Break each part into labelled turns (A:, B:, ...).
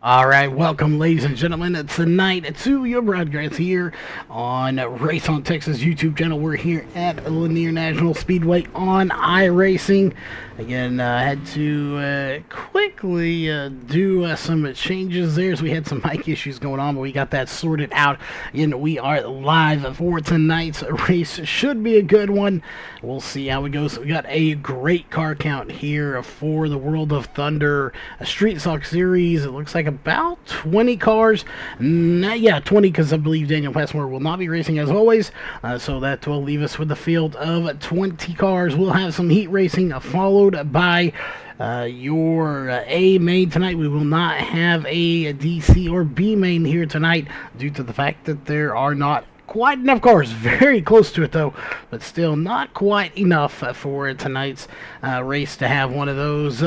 A: All right, welcome, ladies and gentlemen, tonight to your broadcast here on Race on Texas YouTube channel. We're here at Lanier National Speedway on iRacing. Again, I had to quickly do some changes there as we had some mic issues going on, but we got that sorted out. Again, we are live for tonight's race. Should be a good one. We'll see how it goes. We got a great car count here for the World of Thunder Street Stock Series. It looks like about 20 cars. Yeah, 20, because I believe Daniel Passmore will not be racing as always. So that will leave us with a field of 20 cars. We'll have some heat racing followed by your A main tonight. We will not have a DC or B main here tonight due to the fact that there are not quite enough cars. Very close to it though, but still not quite enough for tonight's race to have one of those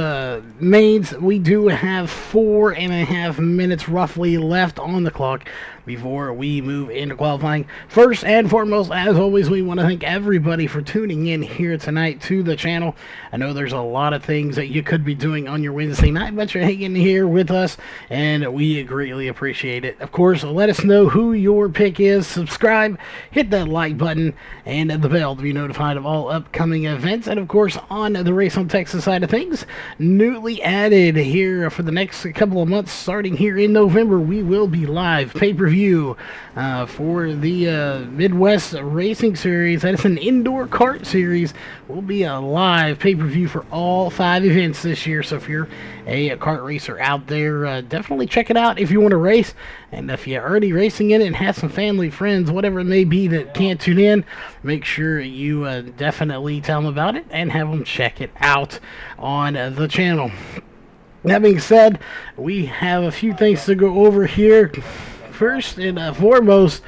A: mains. We do have 4.5 minutes roughly left on the clock before we move into qualifying. First and foremost, as always, we want to thank everybody for tuning in here tonight to the channel. I know there's a lot of things that you could be doing on your Wednesday night, but you're hanging here with us, and we greatly appreciate it. Of course, let us know who your pick is. Subscribe, hit that like button, and the bell to be notified of all upcoming events. And of course, on the Race on Texas side of things, newly added here for the next couple of months, starting here in November, we will be live pay-per-view for the Midwest Racing Series. That is an indoor kart series. Will be a live pay-per-view for all 5 events this year. So if you're a kart racer out there, definitely check it out if you want to race. And if you're already racing in it and have some family, friends, whatever it may be that can't tune in, make sure you definitely tell them about it and have them check it out on the channel. That being said, we have a few things to go over here. First and foremost,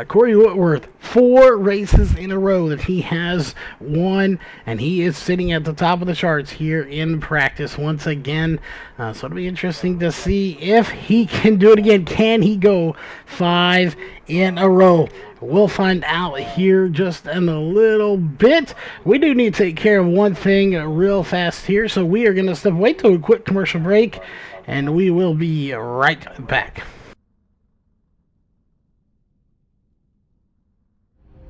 A: Corey Whitworth, 4 races in a row that he has won, and he is sitting at the top of the charts here in practice once again. So it'll be interesting to see if he can do it again. Can he go 5 in a row? We'll find out here just in a little bit. We do need to take care of one thing real fast here, so we are going to step away to a quick commercial break, and we will be right back.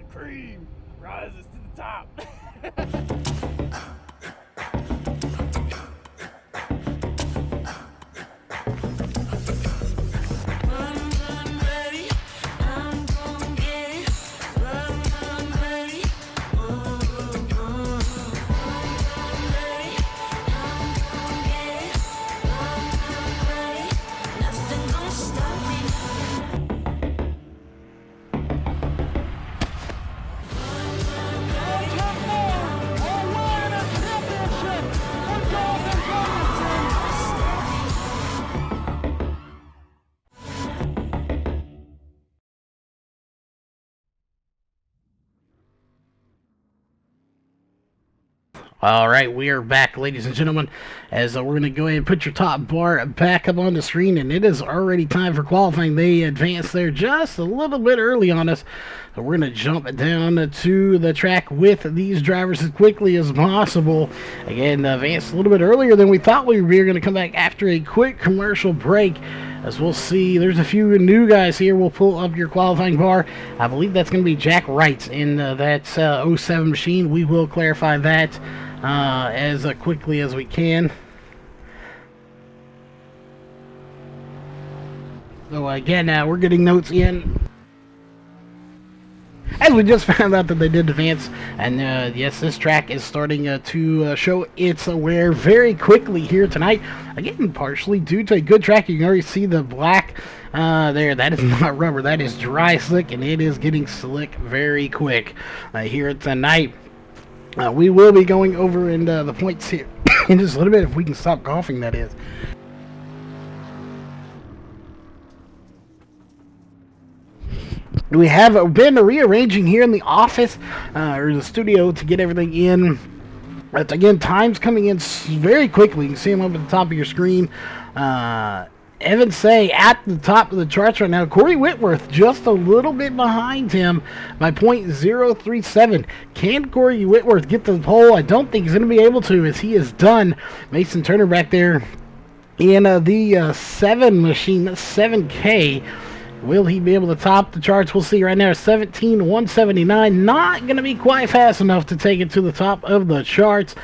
B: Cream rises to the top.
A: All right, we are back, ladies and gentlemen, as we're going to go ahead and put your top bar back up on the screen, and it is already time for qualifying. They advanced there just a little bit early on us, so we're going to jump down to the track with these drivers as quickly as possible. Again, advanced a little bit earlier than we thought we were. We're going to come back after a quick commercial break. As we'll see, there's a few new guys here. We'll pull up your qualifying bar. I believe that's going to be Jack Wright in that 07 machine. We will clarify that as quickly as we can. So again, we're getting notes in. As we just found out that they did advance, and yes, this track is starting to show its wear very quickly here tonight. Again, partially due to a good track. You can already see the black there. That is not rubber, that is dry slick, and it is getting slick very quick here tonight. We will be going over in the points here in just a little bit, if we can stop coughing, that is. We have been rearranging here in the office, or the studio, to get everything in. But again, time's coming in very quickly. You can see them up at the top of your screen. Evan Say at the top of the charts right now. Corey Whitworth just a little bit behind him by .037. Can Corey Whitworth get to the pole? I don't think he's going to be able to, as he is done. Mason Turner back there in the 7 machine, 7K. Will he be able to top the charts? We'll see right now. 17,179. Not going to be quite fast enough to take it to the top of the charts.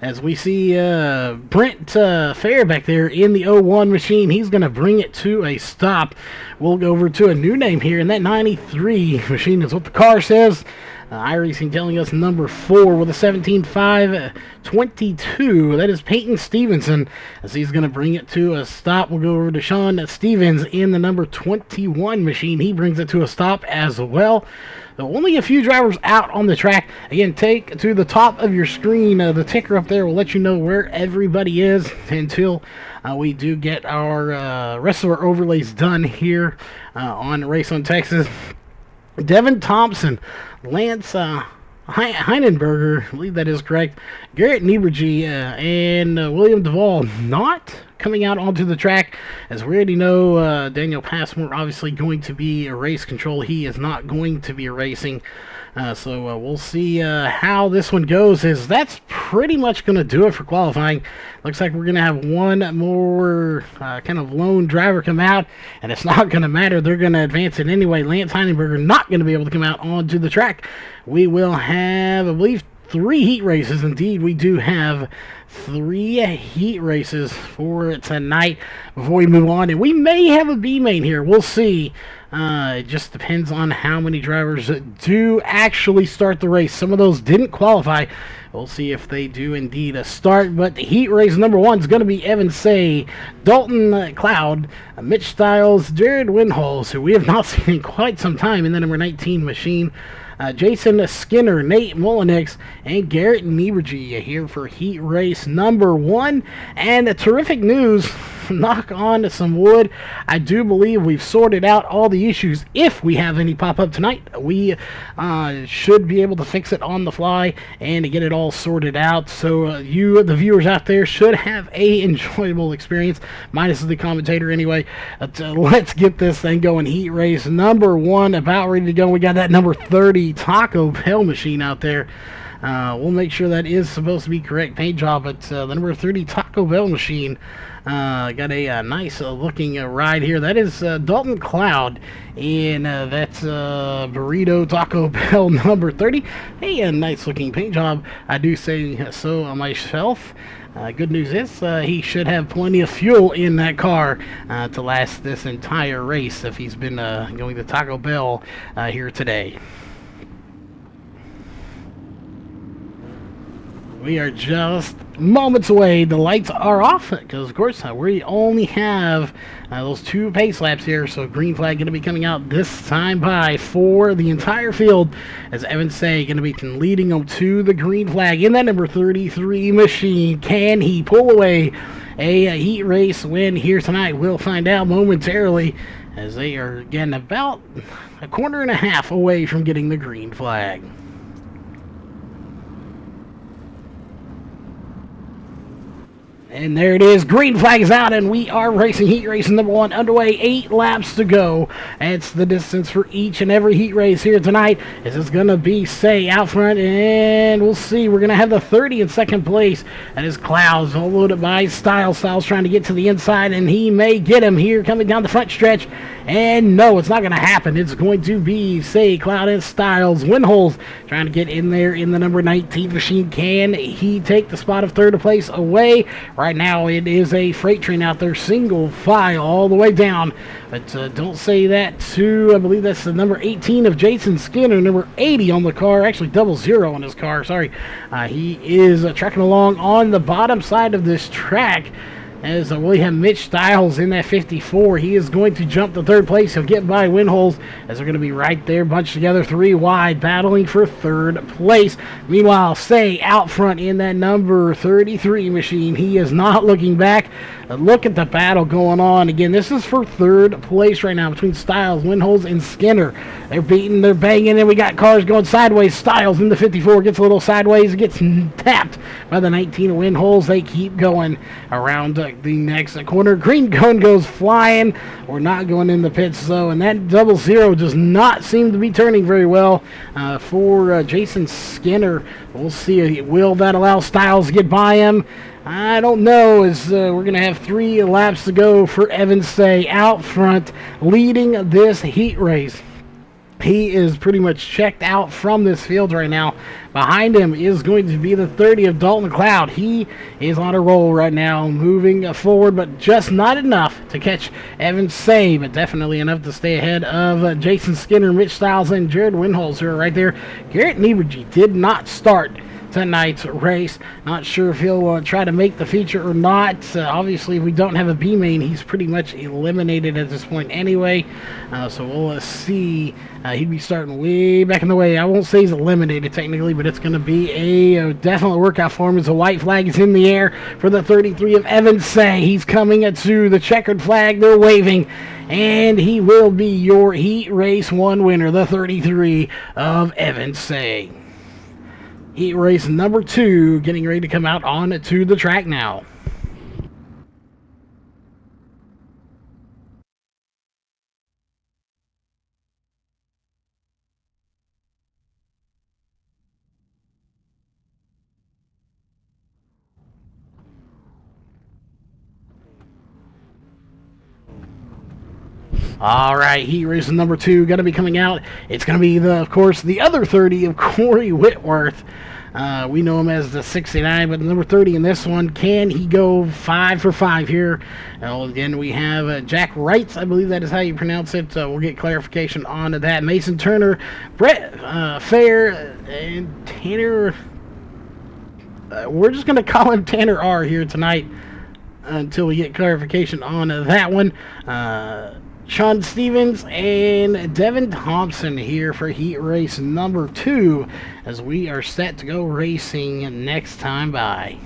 A: As we see Brent Fair back there in the 01 machine. He's going to bring it to a stop. We'll go over to a new name here. And that 93 machine is what the car says. iRacing telling us number 4 with a 17.522. That is Peyton Stevenson, as he's going to bring it to a stop. We'll go over to Sean Stevens in the number 21 machine. He brings it to a stop as well. So only a few drivers out on the track. Again, take to the top of your screen. The ticker up there will let you know where everybody is until we do get our rest of our overlays done here on Race on Texas. Devin Thompson, Lance Heinenberger, I believe that is correct, Garrett Nieberge, and William Duvall not coming out onto the track. As we already know, Daniel Passmore obviously going to be a race control. He is not going to be racing. So we'll see how this one goes. That's pretty much going to do it for qualifying. Looks like we're going to have one more kind of lone driver come out, and it's not going to matter. They're going to advance it anyway. Lance Heinenberger not going to be able to come out onto the track. We will have, I believe, 3 heat races. Indeed, we do have 3 heat races for tonight before we move on. And we may have a B main here. We'll see. It just depends on how many drivers do actually start the race. Some of those didn't qualify. We'll see if they do indeed start. But the heat race number 1 is going to be Evan Say, Dalton Cloud, Mitch Stiles, Jared Winholes, who we have not seen in quite some time in the number 19 machine. Jason Skinner, Nate Mullenix, and Garrett Nieberge here for heat race number 1. And terrific news, knock on some wood, I do believe we've sorted out all the issues. If we have any pop up tonight, we should be able to fix it on the fly and to get it all sorted out. So you, the viewers out there, should have a enjoyable experience, minus the commentator anyway. Let's get this thing going. Heat race number 1 about ready to go. We got that number 30 Taco Bell machine out there. We'll make sure that is supposed to be correct paint job, but the number 30 Taco Bell machine got a nice looking ride here. That is Dalton Cloud, and that's Burrito Taco Bell number 30. Hey, a nice looking paint job, I do say so myself. Good news is he should have plenty of fuel in that car to last this entire race if he's been going to Taco Bell here today. We are just moments away. The lights are off because, of course, we only have those 2 pace laps here. So green flag going to be coming out this time by for the entire field, as Evan Say going to be leading them to the green flag in that number 33 machine. Can he pull away a heat race win here tonight? We'll find out momentarily, as they are again about a corner and a half away from getting the green flag. And there it is. Green flag is out, and we are racing heat race number 1 underway. 8 laps to go. That's the distance for each and every heat race here tonight. Is this going to be Say out front? And we'll see. We're going to have the 30 in second place. That is Clouds, all loaded by Styles. Styles trying to get to the inside, and he may get him here coming down the front stretch. And no, it's not going to happen. It's going to be Say, Cloud, and Styles. Winholes trying to get in there in the number 19 machine. Can he take the spot of 3rd place away? Right now it is a freight train out there, single file all the way down. But don't say that to, I believe that's the number 18 of Jason Skinner, number 80 on the car, actually 00 on his car, sorry. He is tracking along on the bottom side of this track. As we have Mitch Stiles in that 54. He is going to jump to 3rd place. He'll get by Winholes, as they're going to be right there, bunched together 3 wide, battling for 3rd place. Meanwhile, Say out front in that number 33 machine. He is not looking back. Look at the battle going on. Again, this is for 3rd place right now between Styles, Winholes, and Skinner. They're beating, they're banging, and we got cars going sideways. Styles in the 54 gets a little sideways, gets tapped by the 19 Winholes. They keep going around the next corner. Green cone goes flying. We're not going in the pits, though, and that 00 does not seem to be turning very well for Jason Skinner. We'll see. Will that allow Styles to get by him? I don't know, as we're going to have 3 laps to go for Evan Say out front, leading this heat race. He is pretty much checked out from this field right now. Behind him is going to be the 30 of Dalton McLeod. He is on a roll right now, moving forward, but just not enough to catch Evan Say, but definitely enough to stay ahead of Jason Skinner, Mitch Stiles, and Jared Winholz, who are right there. Garrett Niebuhr did not start tonight's race. Not sure if he'll try to make the feature or not. Obviously, if we don't have a B main, he's pretty much eliminated at this point anyway. So we'll see. He'd be starting way back in the way. I won't say he's eliminated technically, but it's going to be a definite workout for him as the white flag is in the air for the 33 of Evan Say. He's coming to the checkered flag. They're waving. And he will be your Heat Race 1 winner, the 33 of Evan Say. Heat race number 2 getting ready to come out onto the track now. All right, heat race number 2 going to be coming out. It's going to be, of course, the other 30 of Corey Whitworth. We know him as the 69, but the number 30 in this one, can he go 5 for 5 here? Again, we have Jack Wrights, I believe that is how you pronounce it. We'll get clarification on that. Mason Turner, Brett Fair, and Tanner. We're just going to call him Tanner R here tonight until we get clarification on that one. Sean Stevens and Devin Thompson here for heat race number 2 as we are set to go racing next time by.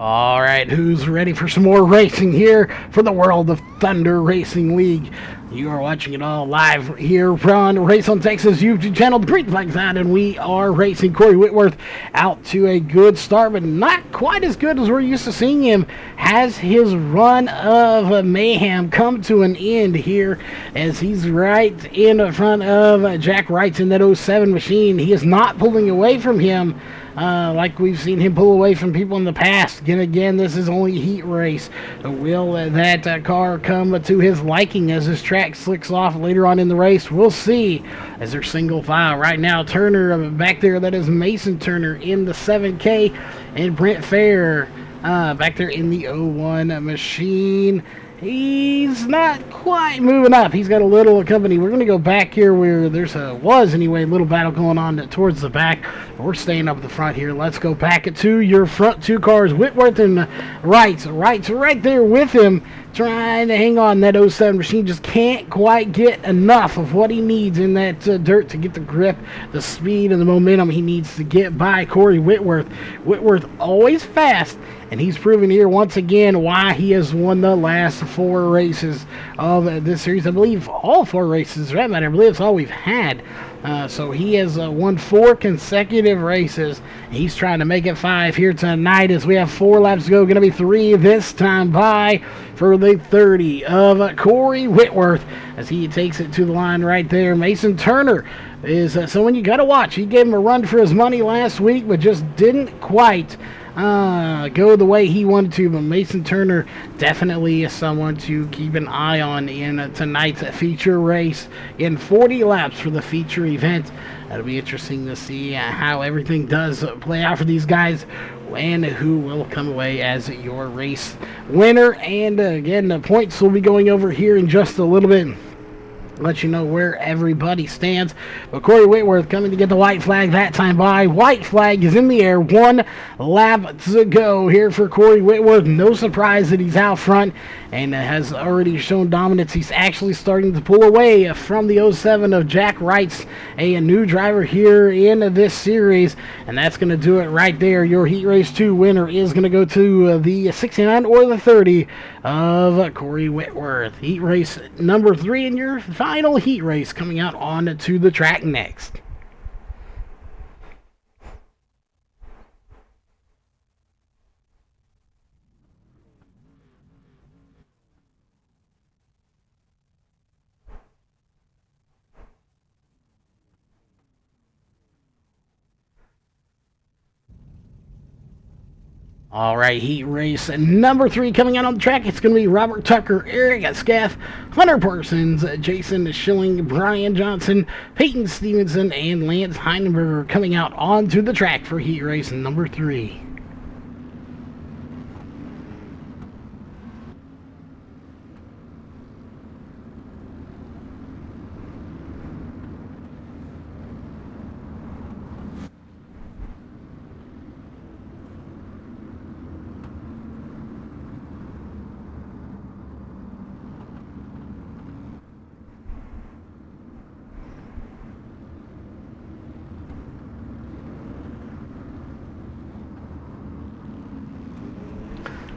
A: All right, who's ready for some more racing here for the World of Thunder Racing League? You are watching it all live here on Race on Texas YouTube channel. The green flag's out, and we are racing Corey Whitworth out to a good start, but not quite as good as we're used to seeing him. Has his run of mayhem come to an end here as he's right in front of Jack Wrights in that 07 machine. He is not pulling away from him. Like we've seen him pull away from people in the past. Again, this is only a heat race. Will that car come to his liking as his track slicks off later on in the race? We'll see as they're single file. Right now, Turner back there, that is Mason Turner in the 7K, and Brent Fair back there in the 01 machine. He's not quite moving up. He's got a little company. We're going to go back here where there's was anyway, a little battle going on towards the back. We're staying up at the front here. Let's go back to your front 2 cars. Whitworth and Wrights right there with him, trying to hang on. That 07 machine just can't quite get enough of what he needs in that dirt to get the grip, the speed, and the momentum he needs to get by Corey Whitworth. Whitworth always fast, and he's proven here once again why he has won the last 4 races of this series. I believe all 4 races, for that matter. I believe it's all we've had. So he has won 4 consecutive races. He's trying to make it 5 here tonight as we have 4 laps to go. Going to be 3 this time by for the 30 of Corey Whitworth as he takes it to the line right there. Mason Turner is someone you got to watch. He gave him a run for his money last week, but just didn't quite go the way he wanted to. But Mason Turner definitely is someone to keep an eye on in tonight's feature race. In 40 laps for the feature event. That'll be interesting to see how everything does play out for these guys and who will come away as your race winner. And again, the points will be going over here in just a little bit. Let you know where everybody stands. But Corey Whitworth coming to get the white flag that time by. White flag is in the air. 1 lap to go here for Corey Whitworth. No surprise that he's out front and has already shown dominance. He's actually starting to pull away from the 07 of Jack Wrights, a new driver here in this series. And that's going to do it right there. Your Heat Race 2 winner is going to go to the 69 or the 30 of Corey Whitworth. Heat Race number 3 in your final heat race coming out on to the track next. All right, heat race number 3 coming out on the track. It's going to be Robert Tucker, Eric Scaff, Hunter Parsons, Jason Schilling, Brian Johnson, Peyton Stevenson, and Lance Heinenberger coming out onto the track for heat race number 3.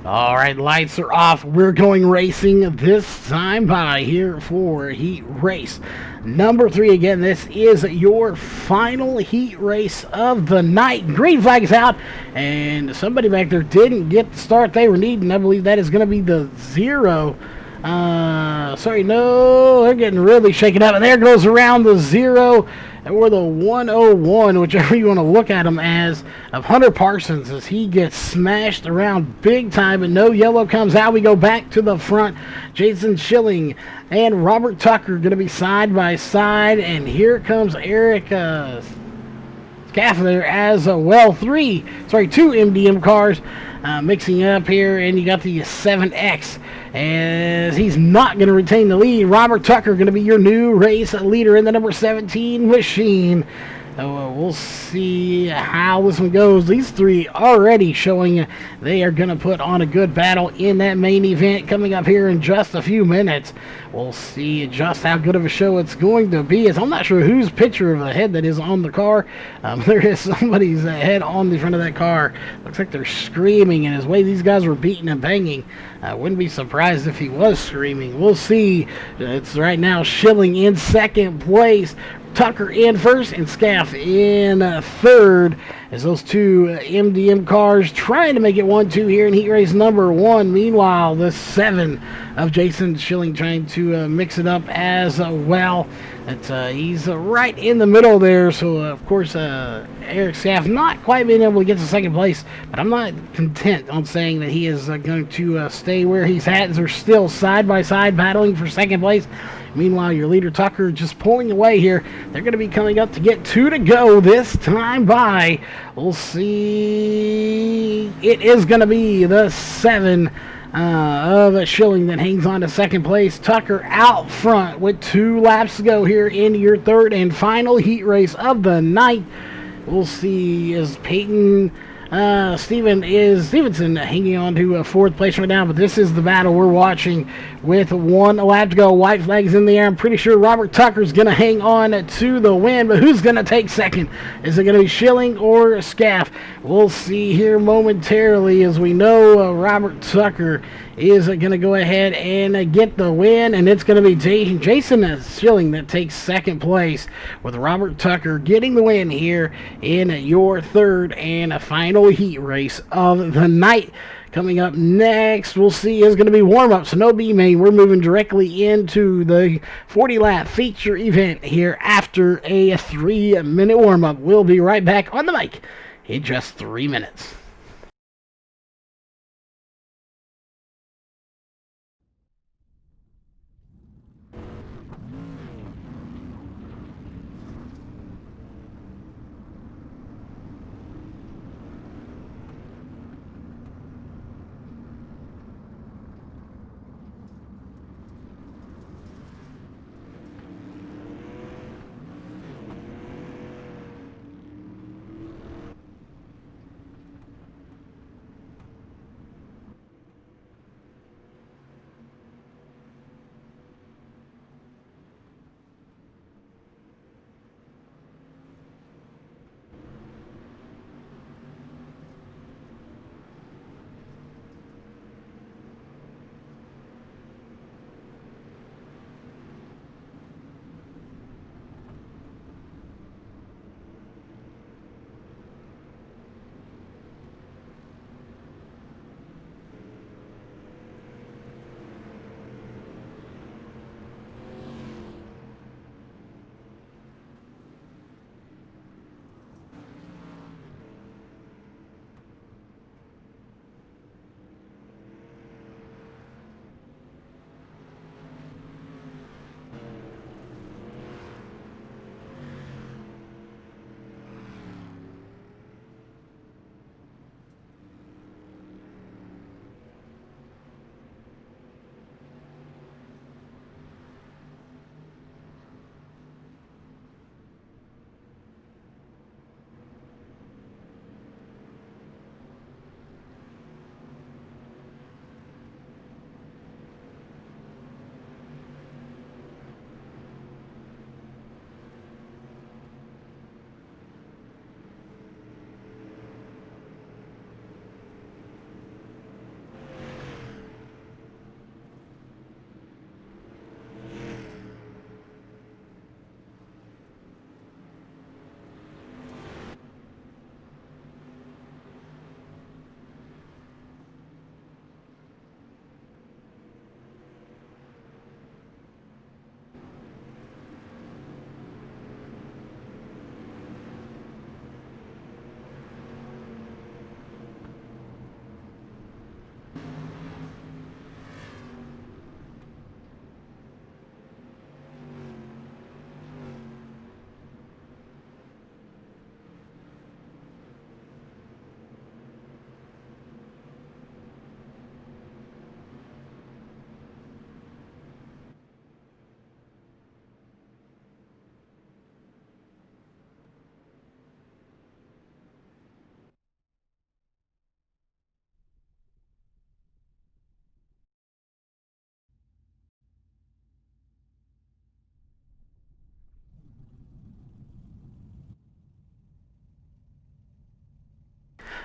A: All right, lights are off. We're going racing this time by here for heat race number 3. Again, this is your final heat race of the night. Green flag is out, and somebody back there didn't get the start they were needing. I believe that is going to be the 0. Sorry, no, they're getting really shaken up, and there goes around the 0. Or the 101, whichever you want to look at him as, of Hunter Parsons as he gets smashed around big time, and no yellow comes out. We go back to the front. Jason Schilling and Robert Tucker going to be side by side, and here comes Eric Scaff there as well. 2 MDM cars mixing up here, and you got the 7X as he's not going to retain the lead. Robert Tucker going to be your new race leader in the number 17 machine. We'll see how this one goes. These 3 already showing they are going to put on a good battle in that main event coming up here in just a few minutes. We'll see just how good of a show it's going to be. I'm not sure whose picture of the head that is on the car. There is somebody's head on the front of that car. Looks like they're screaming, and his way these guys were beating and banging, I wouldn't be surprised if he was screaming. We'll see. It's right now Schilling in second place, Tucker in first, and Scaff in third, as those 2 MDM cars trying to make it 1-2 here in heat race number 1. Meanwhile, the 7 of Jason Schilling trying to mix it up as well. He's right in the middle there, so of course Eric Scaff not quite being able to get to second place, but I'm not content on saying that he is going to stay where he's at, as they're still side by side battling for second place. Meanwhile, your leader Tucker just pulling away here. They're going to be coming up to get 2 to go this time by. We'll see. It is going to be the 7 of Schilling that hangs on to second place. Tucker out front with 2 laps to go here in your third and final heat race of the night. We'll see as Peyton Stevenson hanging on to 4th place right now, but this is the battle we're watching with 1 lap to go. White flags in the air. I'm pretty sure Robert Tucker's going to hang on to the win, but who's going to take second? Is it going to be Schilling or Scaff? We'll see here momentarily, as we know Robert Tucker is going to go ahead and get the win, and it's going to be Jason Schilling that takes second place, with Robert Tucker getting the win here in your third and final heat race of the night. Coming up next, we'll see, is going to be warm-up, so no B-main. We're moving directly into the 40-lap feature event here after a 3-minute warm-up. We'll be right back on the mic in just 3 minutes.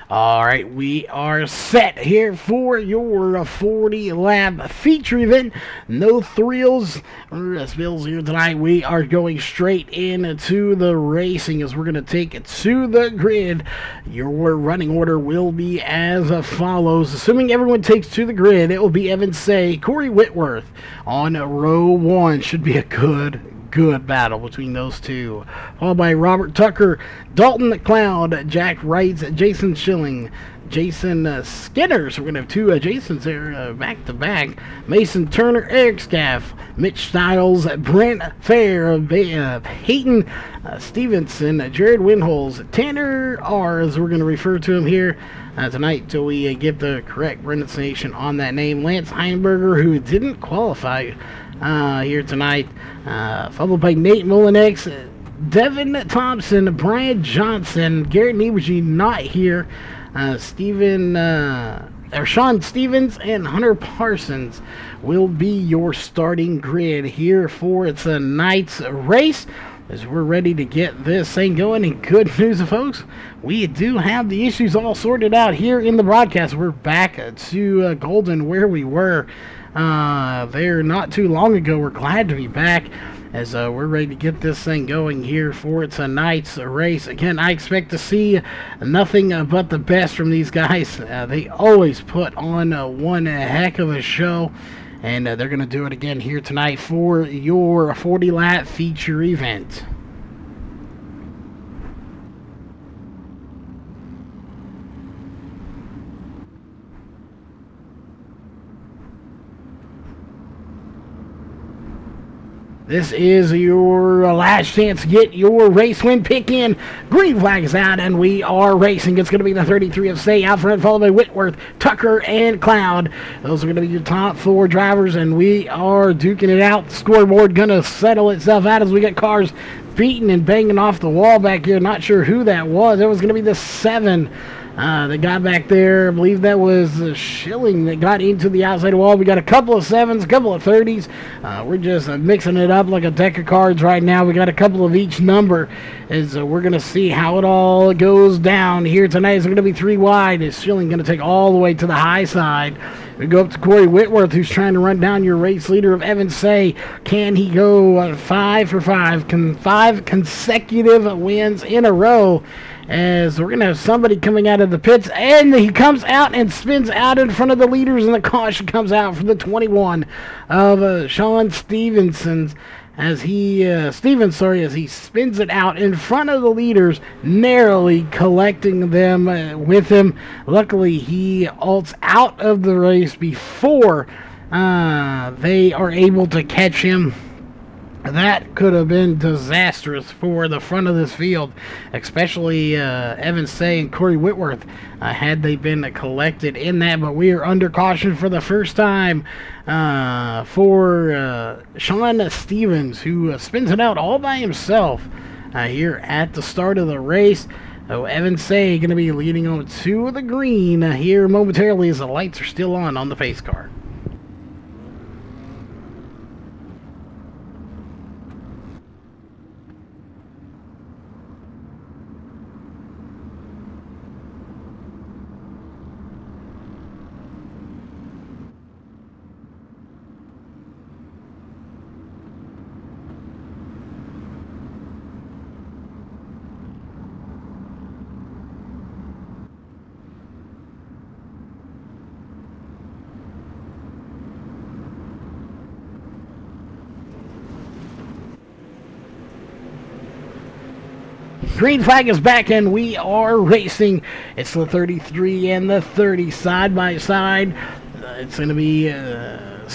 A: All right, we are set here for your 40 lap feature event. No thrills or spills here tonight. We are going straight into the racing as we're going to take it to the grid. Your running order will be as follows. Assuming everyone takes to the grid, it will be Evan Say, Corey Whitworth on row 1. Should be a good battle between those two. Followed by Robert Tucker, Dalton McLeod, Jack Wright, Jason Schilling, Jason Skinner. So we're going to have two Jasons there back to back. Mason Turner, Eric Scaff, Mitch Stiles, Brent Fair, Peyton Stevenson, Jared Winholes, Tanner R, as we're going to refer to him here tonight till we get the correct pronunciation on that name. Lance Heinberger, who didn't qualify here tonight, followed by Nate Molinex, Devin Thompson, Brian Johnson, Garrett Niebuhr not here, Sean Stevens, and Hunter Parsons will be your starting grid here for tonight's race as we're ready to get this thing going. And good news, folks, we do have the issues all sorted out here in the broadcast. We're back to Golden where we were there not too long ago. We're glad to be back as we're ready to get this thing going here for tonight's race. Again, I expect to see nothing but the best from these guys. They always put on one heck of a show, and they're going to do it again here tonight for your 40 lap feature event. This is your last chance to get your race win pick in. Green flag is out, and we are racing. It's going to be the 33 of Say out front, followed by Whitworth, Tucker, and Cloud. Those are going to be your top four drivers, and we are duking it out. The scoreboard going to settle itself out as we get cars beating and banging off the wall back here. Not sure who that was. It was going to be the 7. That got back there. I believe that was Schilling that got into the outside wall. We got a couple of 7s, a couple of 30s. We're just mixing it up like a deck of cards right now. We got a couple of each number as we're going to see how it all goes down here tonight. It's going to be 3 wide. Is Schilling going to take all the way to the high side? We go up to Corey Whitworth, who's trying to run down your race leader of Evan Say. Can he go 5 for 5? 5 consecutive wins in a row? As we're going to have somebody coming out of the pits, and he comes out and spins out in front of the leaders, and the caution comes out for the 21 of Sean Stevenson as he spins it out in front of the leaders, narrowly collecting them with him. Luckily, he ults out of the race before they are able to catch him. That could have been disastrous for the front of this field, especially Evan Say and Corey Whitworth, had they been collected in that. But we are under caution for the first time for Sean Stevens, who spins it out all by himself here at the start of the race. Evan Say going to be leading on to the green here momentarily as the lights are still on the pace car. Green flag is back, and we are racing. It's the 33 and the 30 side by side. It's going to be Evan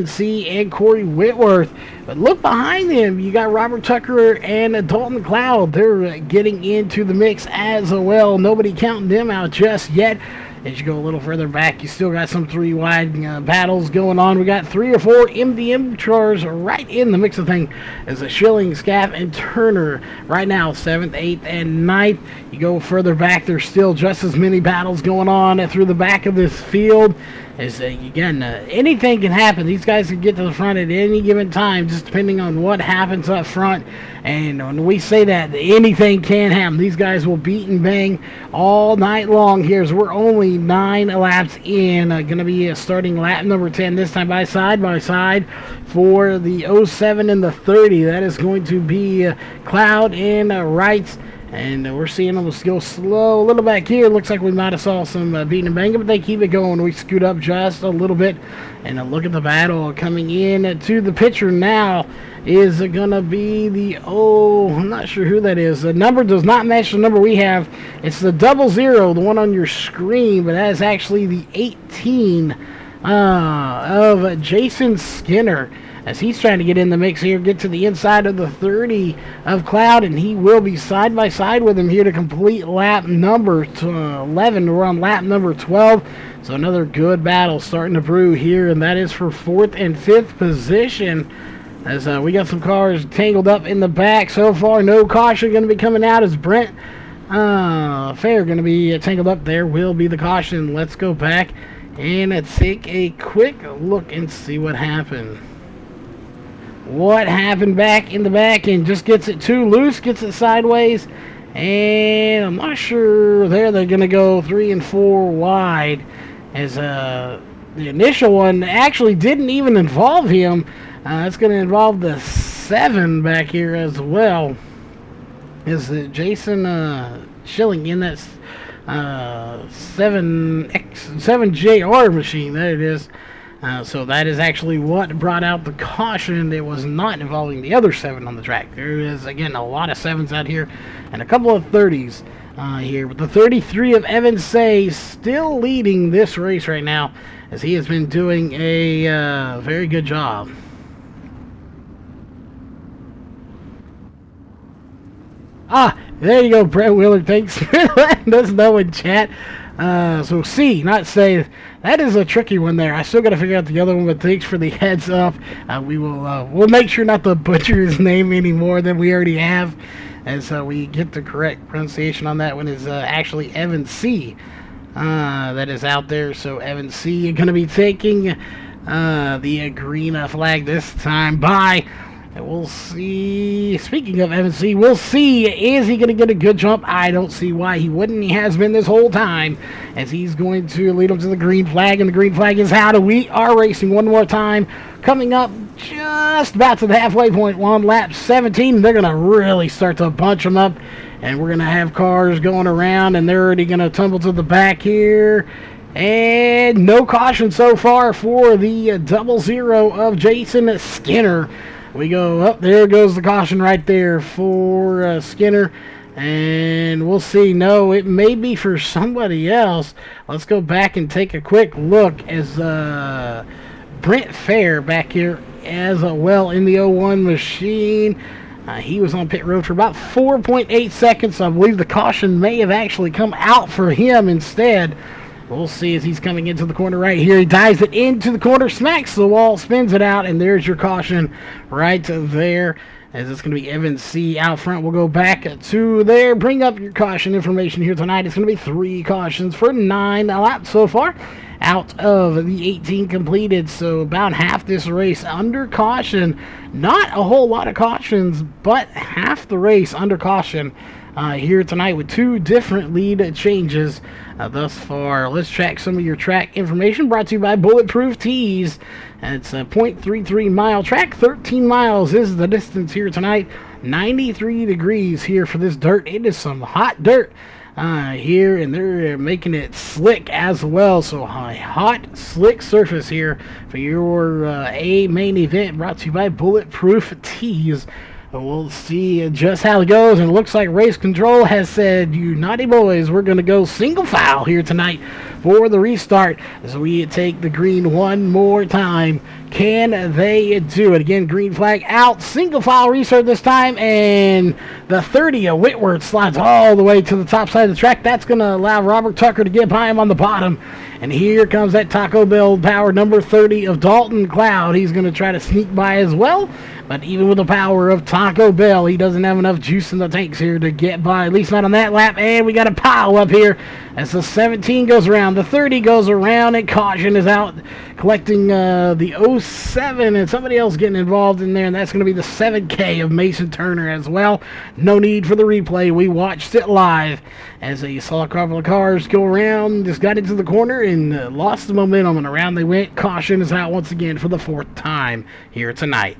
A: C. and Corey Whitworth. But look behind them. You got Robert Tucker and Dalton McLeod. They're getting into the mix as well. Nobody counting them out just yet. As you go a little further back, you still got some 3 wide battles going on. We got 3 or 4 MDM cars right in the mix of thing. As a Schilling, Scaff, and Turner right now, 7th, 8th, and 9th. You go further back, there's still just as many battles going on through the back of this field. As again, anything can happen. These guys can get to the front at any given time, just depending on what happens up front. And when we say that, anything can happen. These guys will beat and bang all night long here. So we're only 9 laps in. Going to be starting lap number 10 this time by side for the 07 and the 30. That is going to be Cloud and Wrights. And we're seeing them go slow a little back here. Looks like we might have saw some beating and banging, but they keep it going. We scoot up just a little bit. And look at the battle coming in to the picture now is going to be the, I'm not sure who that is. The number does not match the number we have. It's the 00, the one on your screen, but that is actually the 18 of Jason Skinner. As he's trying to get in the mix here, get to the inside of the 30 of Cloud, and he will be side by side with him here to complete lap number 11. We're on lap number 12, so another good battle starting to brew here, and that is for 4th and 5th position. As we got some cars tangled up in the back so far. No caution going to be coming out as Brent Fair going to be tangled up. There will be the caution. Let's go back and take a quick look and see what happened. What happened back in the back, and just gets it too loose, gets it sideways, and I'm not sure there they're going to go 3 and 4 wide, as the initial one actually didn't even involve him. It's going to involve the 7 back here as well. Is Jason Schilling in that 7JR machine? There it is. So that is actually what brought out the caution. It was not involving the other 7 on the track. There is, again, a lot of 7s out here and a couple of 30s here. But the 33 of Evan Say still leading this race right now, as he has been doing a very good job. There you go, Brett Wheeler. Thanks for letting us know in chat. So C, not say. That is a tricky one there. I still got to figure out the other one, but thanks for the heads up. We'll make sure not to butcher his name any more than we already have, as we get the correct pronunciation on that one. Is actually Evan C. That is out there. So Evan C. You're going to be taking the green flag this time by. And we'll see. Speaking of Evan C., we'll see. Is he going to get a good jump? I don't see why he wouldn't. He has been this whole time, as he's going to lead him to the green flag. And the green flag is out. We are racing one more time. Coming up just about to the halfway point on lap 17. They're going to really start to bunch them up. And we're going to have cars going around, and they're already going to tumble to the back here. And no caution so far for the 00 of Jason Skinner. We go up. There goes the caution right there for Skinner. And we'll see. No, it may be for somebody else. Let's go back and take a quick look as Brent Fair back here as well in the 01 machine. He was on pit road for about 4.8 seconds. So I believe the caution may have actually come out for him instead. We'll see as he's coming into the corner right here. He dives it into the corner, smacks the wall, spins it out, and there's your caution right there. As it's going to be Evan C. out front. We'll go back to there. Bring up your caution information here tonight. It's going to be 3 cautions for 9 laps so far out of the 18 completed. So about half this race under caution. Not a whole lot of cautions, but half the race under caution here tonight with 2 different lead changes thus far. Let's track some of your track information brought to you by Bulletproof Tees. It's a 0.33 mile track. 13 miles is the distance here tonight. 93 degrees here for this dirt. It is some hot dirt here, and they're making it slick as well. So hot, slick surface here for your A main event brought to you by Bulletproof Tees. We'll see just how it goes, and it looks like Race Control has said, you naughty boys, we're going to go single file here tonight for the restart as we take the green one more time. Can they do it? Again, green flag out. Single file restart this time. And the 30 of Whitworth slides all the way to the top side of the track. That's going to allow Robert Tucker to get by him on the bottom. And here comes that Taco Bell power number 30 of Dalton Cloud. He's going to try to sneak by as well. But even with the power of Taco Bell, he doesn't have enough juice in the tanks here to get by, at least not on that lap. And we got a pile up here as the 17 goes around. The 30 goes around, and caution is out, collecting the 07, and somebody else getting involved in there, and that's going to be the 7K of Mason Turner as well. No need for the replay. We watched it live as they saw a couple of cars go around, just got into the corner and lost the momentum, and around they went. Caution is out once again for the 4th time here tonight.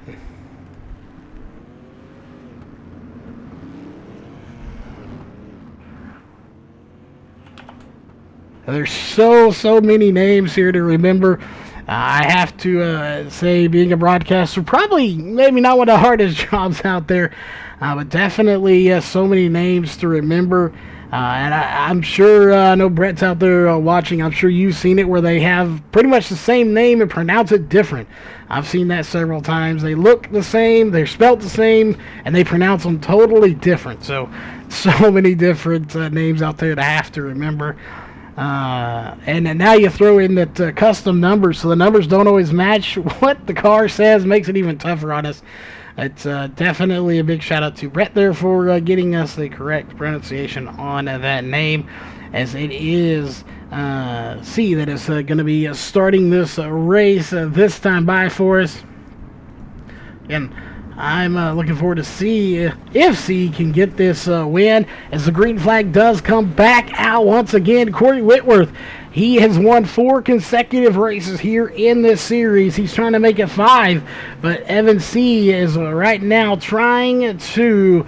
A: There's so many names here to remember. I have to say, being a broadcaster, probably maybe not one of the hardest jobs out there, but definitely so many names to remember. And I'm sure, I know Brett's out there watching. I'm sure you've seen it where they have pretty much the same name and pronounce it different. I've seen that several times. They look the same, they're spelt the same, and they pronounce them totally different. So many different names out there to have to remember. And then now you throw in that custom numbers, so the numbers don't always match what the car says, makes it even tougher on us. It's definitely a big shout out to Brett there for getting us the correct pronunciation on that name, as it is C that is going to be starting this race this time by for us. And I'm looking forward to see if C can get this win, as the green flag does come back out once again. Corey Whitworth, he has won 4 consecutive races here in this series. He's trying to make it 5, but Evan C is right now trying to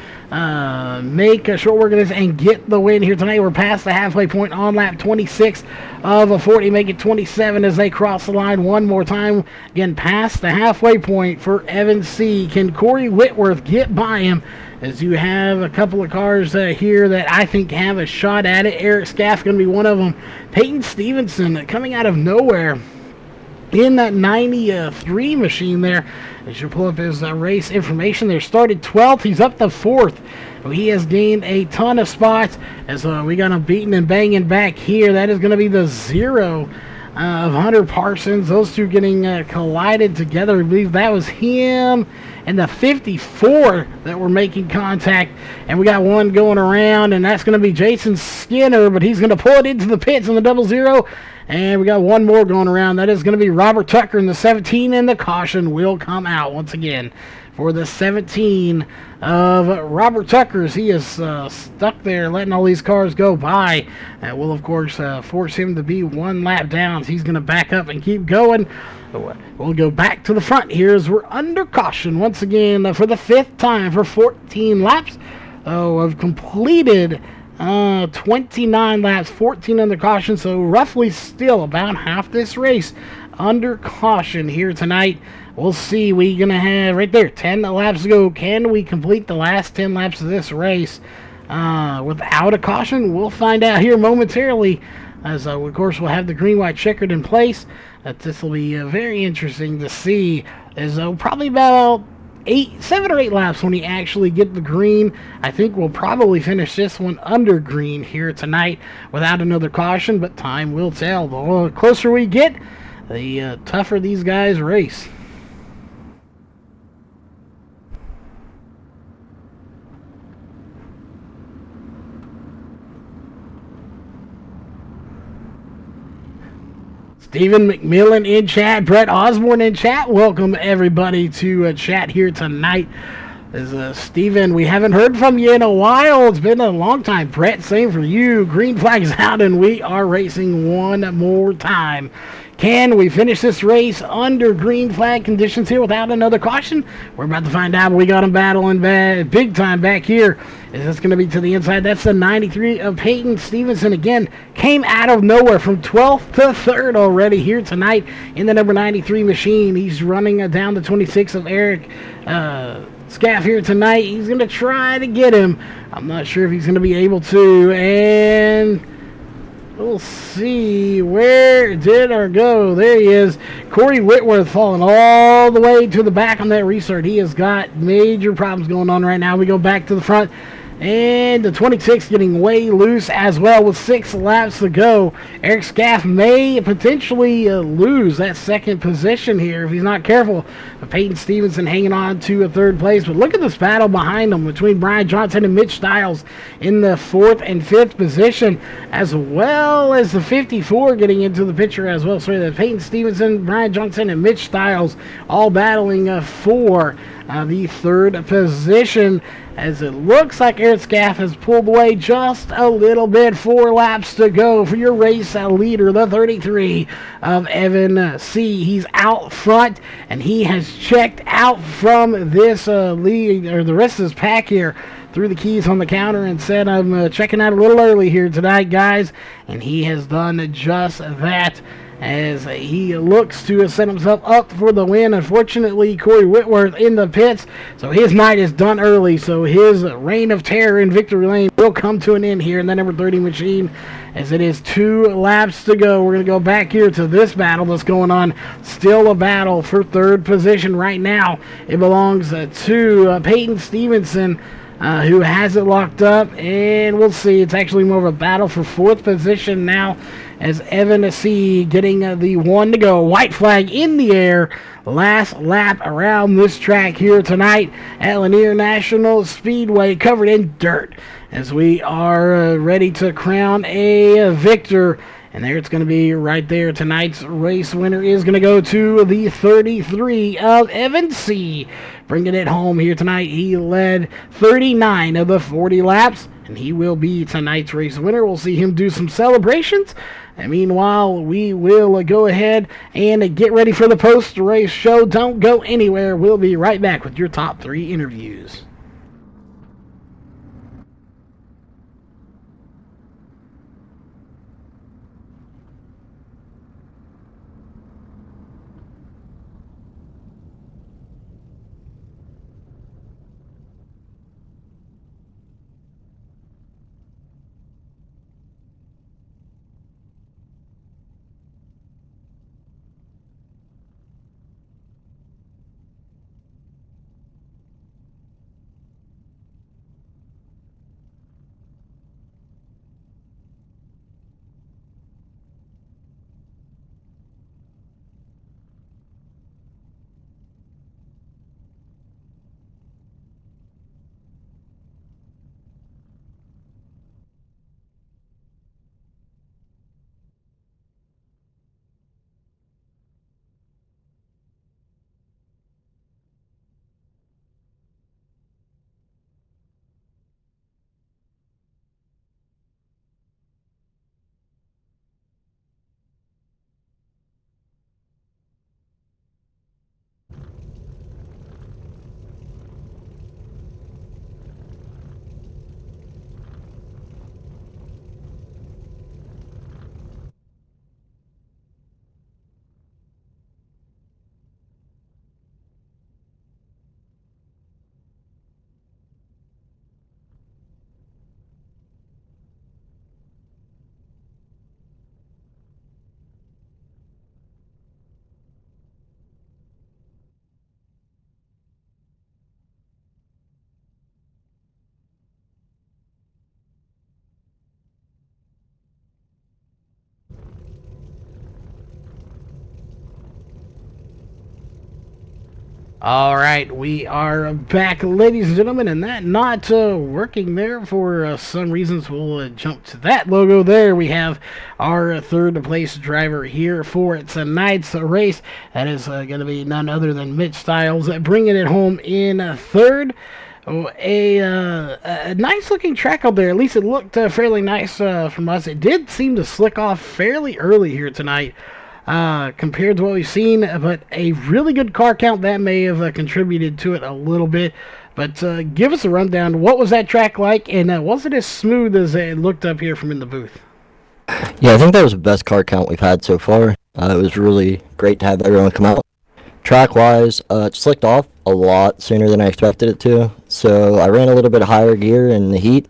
A: make a short work of this and get the win here tonight. We're past the halfway point on lap 26 of a 40, make it 27 as they cross the line one more time. Again, past the halfway point for Evan C. Can Corey Whitworth get by him, as you have a couple of cars here that I think have a shot at it? Eric Scaff going to be one of them. Peyton Stevenson coming out of nowhere in that 93 machine there. As you pull up his race information there, started 12th, he's up to 4th. He has gained a ton of spots as we got him beating and banging back here. That is going to be the 0 of Hunter Parsons. Those two getting collided together. I believe that was him and the 54 that were making contact. And we got one going around, and that's going to be Jason Skinner, but he's going to pull it into the pits on the 00. And we got one more going around. That is going to be Robert Tucker in the 17, and the caution will come out once again for the 17 of Robert Tucker. He is stuck there letting all these cars go by. That will, of course, force him to be one lap down. So he's going to back up and keep going. We'll go back to the front here as we're under caution once again for the 5th time for 14 laps. I've completed 29 laps, 14 under caution, so roughly still about half this race under caution here tonight. We'll see. We're going to have right there 10 laps to go. Can we complete the last 10 laps of this race without a caution? We'll find out here momentarily, as of course we'll have the green-white checkered in place. This will be very interesting to see, as probably about 7 or 8 laps when we actually get the green. I think we'll probably finish this one under green here tonight without another caution, but time will tell. The closer we get, the tougher these guys race. Stephen McMillan in chat, Brett Osborne in chat. Welcome everybody to chat here tonight. As Stephen, we haven't heard from you in a while. It's been a long time. Brett, same for you. Green flag's out, and we are racing one more time. Can we finish this race under green flag conditions here without another caution? We're about to find out, but we got him battling big time back here. Is this going to be to the inside? That's the 93 of Peyton Stevenson. Again, came out of nowhere from 12th to 3rd already here tonight in the number 93 machine. He's running down the 26 of Eric Scaff here tonight. He's going to try to get him. I'm not sure if he's going to be able to, and we'll see. Where did our go? There he is. Corey Whitworth falling all the way to the back on that restart. He has got major problems going on right now. We go back to the front. And the 26 getting way loose as well with 6 laps to go. Eric Scaff may potentially lose that second position here if he's not careful. But Peyton Stevenson hanging on to a third place. But look at this battle behind them between Brian Johnson and Mitch Stiles in the 4th and 5th position, as well as the 54 getting into the picture as well. So that Peyton Stevenson, Brian Johnson, and Mitch Stiles all battling for the 3rd position, as it looks like Eric Scaff has pulled away just a little bit. 4 laps to go for your race leader, the 33 of Evan C. He's out front, and he has checked out from this lead, or the rest of his pack here, threw the keys on the counter and said, I'm checking out a little early here tonight, guys. And he has done just that, as he looks to set himself up for the win. Unfortunately, Corey Whitworth in the pits, so his night is done early. So his reign of terror in victory lane will come to an end here in the number 30 machine, as it is 2 laps to go. We're going to go back here to this battle that's going on. Still a battle for 3rd position right now. It belongs to Peyton Stevenson, who has it locked up, and we'll see. It's actually more of a battle for 4th position now, as Evan C. getting the 1 to go. White flag in the air. Last lap around this track here tonight at Lanier National Speedway, covered in dirt, as we are ready to crown a victor. And there it's going to be right there. Tonight's race winner is going to go to the 33 of Evan C. Bringing it home here tonight. He led 39 of the 40 laps, and he will be tonight's race winner. We'll see him do some celebrations. And meanwhile, we will go ahead and get ready for the post-race show. Don't go anywhere. We'll be right back with your top 3 interviews. All right, we are back, ladies and gentlemen, and that not working there for some reasons. We'll jump to that logo there. We have our 3rd place driver here for tonight's race. That is going to be none other than Mitch Stiles, bringing it home in 3rd. Oh, a nice looking track out there. At least it looked fairly nice from us. It did seem to slick off fairly early here tonight, compared to what we've seen, but a really good car count that may have contributed to it a little bit. But give us a rundown. What was that track like, and was it as smooth as it looked up here from in the booth?
C: Yeah, I think that was the best car count we've had so far. It was really great to have everyone come out. Track-wise, it slicked off a lot sooner than I expected it to, so I ran a little bit higher gear in the heat,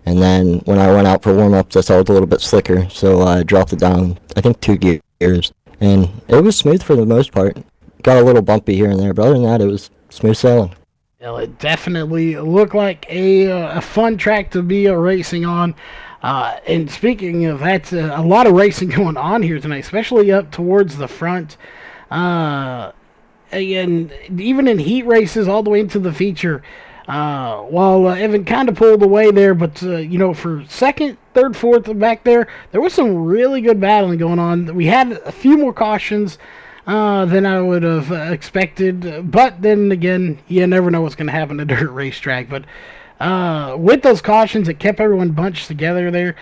C: and then when I went out for warm-ups, I saw it a little bit slicker, so I dropped it down, I think 2 gears, and it was smooth for the most part. Got a little bumpy here and there, but other than that, it was smooth sailing.
A: Well, it definitely looked like a fun track to be racing on. And speaking of that, a lot of racing going on here tonight, especially up towards the front. And even in heat races all the way into the feature. While Evan kind of pulled away there, but for second, third, fourth back there was some really good battling going on. We had a few more cautions than I would have expected, but then again, you never know what's going to happen at a dirt racetrack. But with those cautions, it kept everyone bunched together there,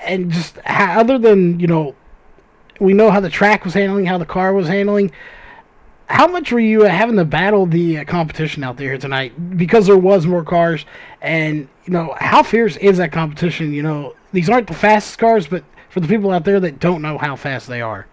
A: and just other than we know how the track was handling, how the car was handling. How much were you having to battle the competition out there tonight? Because there was more cars, and how fierce is that competition? These aren't the fastest cars, but for the people out there that don't know how fast they are.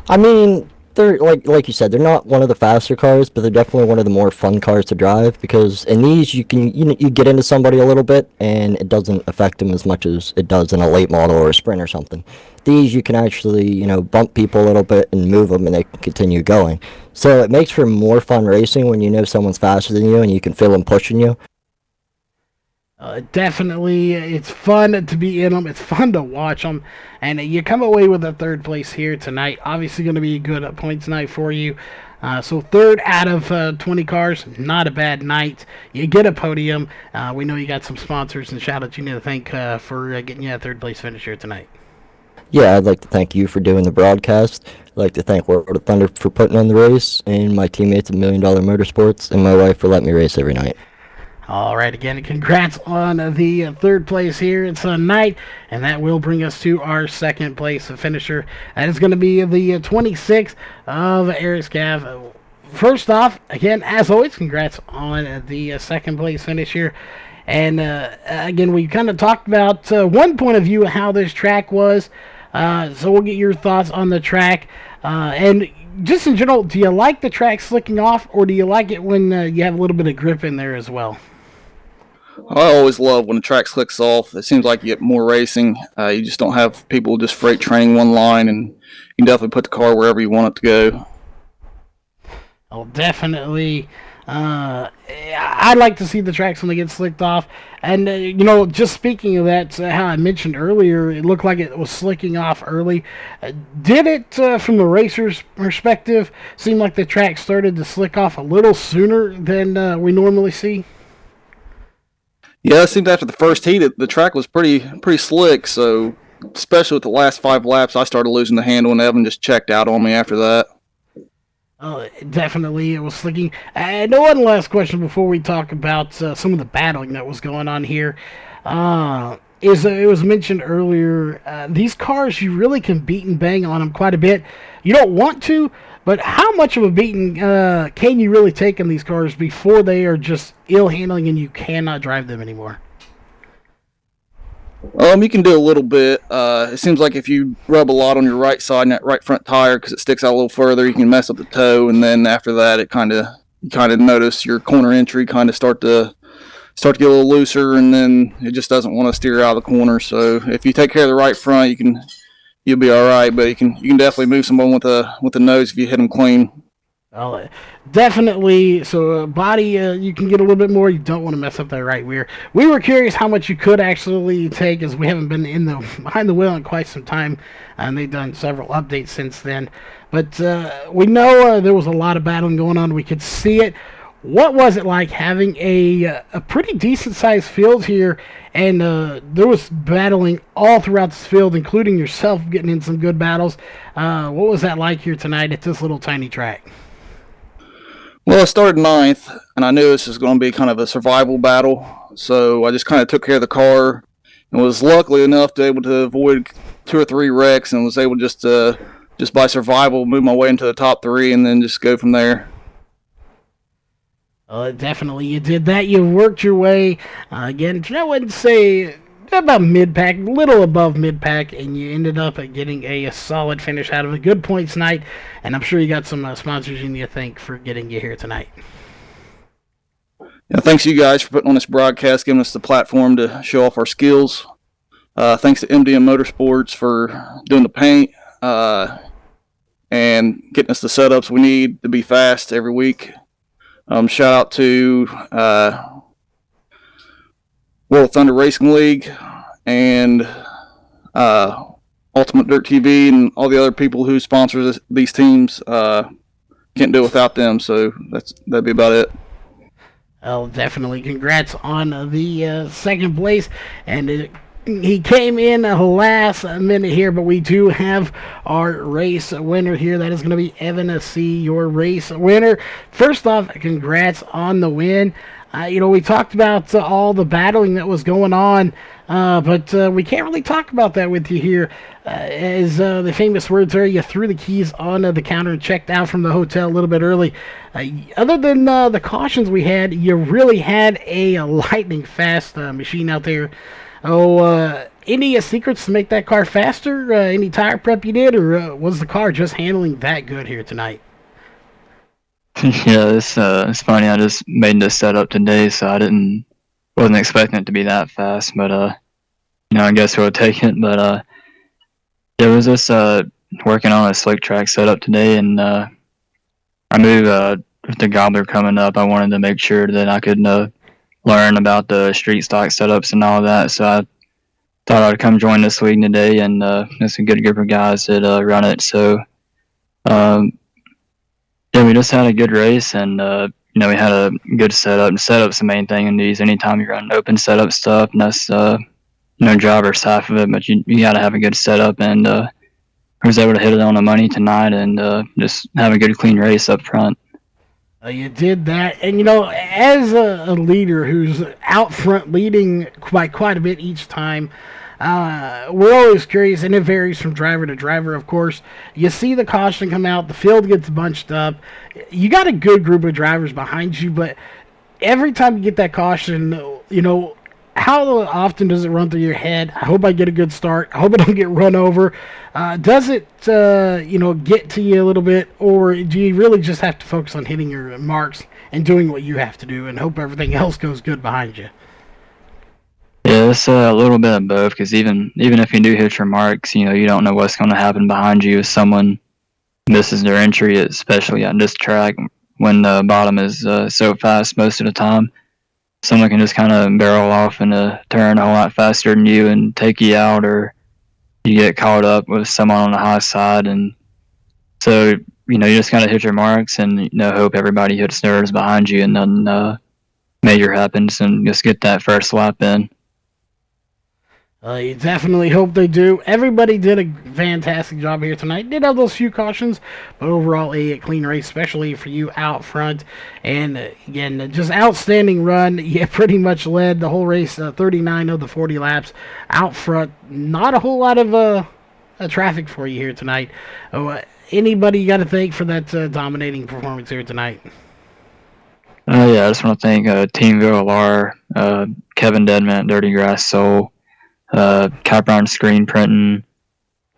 C: I mean, they're like you said, they're not one of the faster cars, but they're definitely one of the more fun cars to drive, because in these you can you get into somebody a little bit and it doesn't affect them as much as it does in a late model or a sprint or something. These you can actually bump people a little bit and move them, and they can continue going. So it makes for more fun racing when you know someone's faster than you and you can feel them pushing you.
A: Definitely, it's fun to be in them. It's fun to watch them, and you come away with a third place here tonight. Obviously, going to be a good points night for you. So third out of 20 cars, not a bad night. You get a podium. We know you got some sponsors and shout out you need to thank for getting you a third place finish here tonight.
C: Yeah, I'd like to thank you for doing the broadcast. I'd like to thank World of Thunder for putting on the race, and my teammates at $1 Million Motorsports, and my wife for letting me race every night.
A: All right, again, congrats on the third place here. It's a night, and that will bring us to our second place finisher. That is going to be the 26th of Aries Cav. First off, again, as always, congrats on the second place finish here. And again, we kind of talked about one point of view of how this track was. So we'll get your thoughts on the track. And just in general, do you like the track slicking off, or do you like it when you have a little bit of grip in there as well?
D: I always love when the track slicks off. It seems like you get more racing. You just don't have people just freight training one line, and you can definitely put the car wherever you want it to go.
A: Oh, definitely. I like to see the tracks when they get slicked off. And, just speaking of that, how I mentioned earlier, it looked like it was slicking off early. Did it, from the racer's perspective, seem like the track started to slick off a little sooner than we normally see?
D: Yeah, it seemed after the first heat, the track was pretty slick. So, especially with the last 5 laps, I started losing the handle, and Evan just checked out on me after that.
A: Oh, definitely, it was slicking. And one last question before we talk about some of the battling that was going on here. It was mentioned earlier, these cars, you really can beat and bang on them quite a bit. You don't want to, but how much of a beating can you really take on these cars before they are just ill handling and you cannot drive them anymore?
D: You can do a little bit. It seems like if you rub a lot on your right side and that right front tire because it sticks out a little further, you can mess up the toe, and then after that, you kind of notice your corner entry kind of start to get a little looser, and then it just doesn't want to steer out of the corner. So if you take care of the right front, you'll be all right. But you can definitely move someone with the nose if you hit them clean.
A: Well, definitely. So body, you can get a little bit more. You don't want to mess up that right rear. We were curious how much you could actually take, as we haven't been behind the wheel in quite some time, and they've done several updates since then. But we know there was a lot of battling going on. We could see it. What was it like having a pretty decent-sized field here, and there was battling all throughout this field, including yourself getting in some good battles. What was that like here tonight at this little tiny track?
D: Well, I started 9th, and I knew this was going to be kind of a survival battle, so I just kind of took care of the car and was lucky enough to able to avoid 2 or 3 wrecks, and was able just by survival move my way into the top 3 and then just go from there.
A: Definitely you did that. You worked your way, again, I wouldn't say about mid-pack, a little above mid-pack, and you ended up getting a solid finish out of a good points night, and I'm sure you got some sponsors you need to thank for getting you here tonight.
D: Yeah, thanks you guys for putting on this broadcast, giving us the platform to show off our skills. Thanks to MDM Motorsports for doing the paint. and getting us the setups we need to be fast every week. Shout out to World Thunder Racing League and Ultimate Dirt TV and all the other people who sponsor these teams. Can't do it without them, so that'd be about it.
A: Oh, definitely. Congrats on the second place. And he came in last minute here, but we do have our race winner here. That is going to be Evan C., your race winner. First off, congrats on the win. We talked about all the battling that was going on, but we can't really talk about that with you here. As the famous words are, you threw the keys on the counter and checked out from the hotel a little bit early. Other than the cautions we had, you really had a lightning fast machine out there. Oh, any secrets to make that car faster? Any tire prep you did, or was the car just handling that good here tonight?
E: Yeah, it's funny. I just made this setup today, so wasn't expecting it to be that fast. But I guess we'll take it. But it was just working on a slick track setup today, and I knew with the Gobbler coming up, I wanted to make sure that I could learn about the street stock setups and all of that. So I thought I'd come join this league today, and it's a good group of guys that run it. So. Yeah, we just had a good race, and we had a good setup. And setup's the main thing in these. Anytime you run open setup stuff, and that's driver's half of it, but you got to have a good setup. And I was able to hit it on the money tonight, and just have a good clean race up front.
A: You did that, and as a leader who's out front leading by quite a bit each time. We're always curious, and it varies from driver to driver, of course. You see the caution come out, the field gets bunched up. You got a good group of drivers behind you, but every time you get that caution, how often does it run through your head? I hope I get a good start. I hope I don't get run over. Does it, get to you a little bit, or do you really just have to focus on hitting your marks and doing what you have to do and hope everything else goes good behind you?
E: Yeah, it's a little bit of both, because even if you do hit your marks, you don't know what's going to happen behind you if someone misses their entry, especially on this track when the bottom is so fast most of the time. Someone can just kind of barrel off in a turn a whole lot faster than you and take you out, or you get caught up with someone on the high side. And so, you just got to hit your marks and hope everybody hits theirs behind you, and nothing major happens, and just get that first lap in.
A: You definitely hope they do. Everybody did a fantastic job here tonight. Did have those few cautions, but overall a clean race, especially for you out front. And again, just outstanding run. You pretty much led the whole race, 39 of the 40 laps out front. Not a whole lot of traffic for you here tonight. Anybody you got to thank for that dominating performance here tonight?
E: Yeah, I just want to thank Team VLR, Kevin Deadman at Dirty Grass Soul, Capron Screen Printing,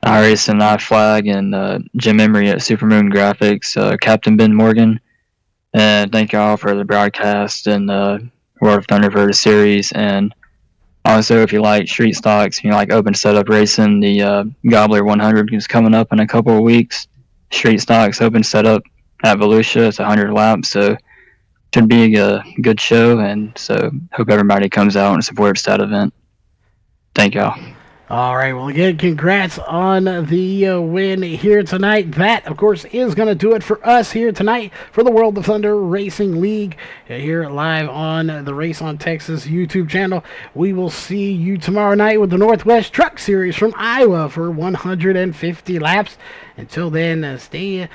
E: iRacing iFlag, and Jim Emery at Supermoon Graphics, Captain Ben Morgan. And thank y'all for the broadcast and World of Thunder for the series. And also, if you like street stocks, you like open setup racing, the Gobbler 100 is coming up in a couple of weeks. Street stocks open setup at Volusia. It's 100 laps, so should be a good show. And so hope everybody comes out and supports that event. Thank y'all.
A: All right, well, again, congrats on the win here tonight. That, of course, is going to do it for us here tonight for the World of Thunder Racing League here live on the Race on Texas YouTube channel. We will see you tomorrow night with the Northwest Truck Series from Iowa for 150 laps. Until then, stay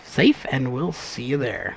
A: safe, and we'll see you there.